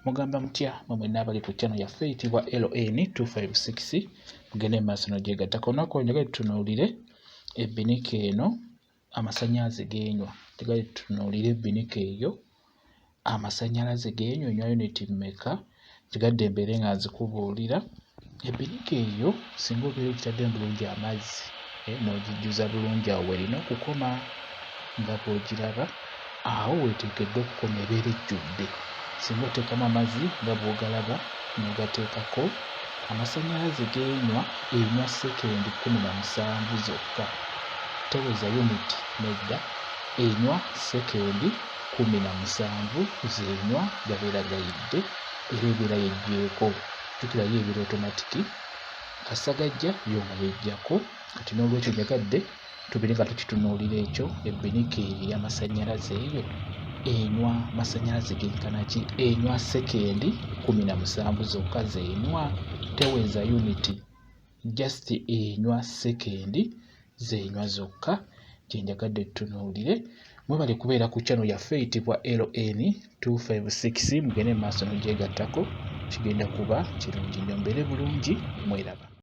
mugamba mutya mmwe n'abali ku channel yaffe eyitibwa LN 256 mugende maaso n'ogyegattako. Olunaku njagala tutunuulire Ebinika Eno Emasanyalaze Genywa. Njagala tutunuulire Ebinika eyo Emasanyalaze Genywa enywa unit mmeka, njigadde mbeere nga nzikubuulira. Ebinika eyo singa obeera okitadde bulungi amazzi n'ogijjuza bulungi awo erina okukoma nga bw'ogiraba, awo weeteekeddwa okukoma ebeera ejjudde. Singa oteekamu amazzi nga bw'ogalaba n'ogateekako, Emasanyalaze Genywa enywa sekendi 17 zokka. Teweza uniti nedda, enywa sekendi 17 z'enywa gabeera gayidde era ebeera yeggyeko. Jjukira yo ebeera otomatiki, kasagajja yo nga yeggyako. Kati n'olwekyo njagadde tubeere nga tukitunuulira ekyo. Ebinika eyo ey'amasanyalaze eyo enywa masanyalaze genkana ki? Enywa sekendi 17 zokka z'enywa, teweza uniti, just enywa sekendi z'enywa zokka. Kye njagadde tutunuulire. Mwebale kubeera ku channel yaffe eyitibwa LN 256 mugende mu maaso n'ogyegattako, kigenda kuba kirungi nnyo. Mbeere bulungi, mweraba.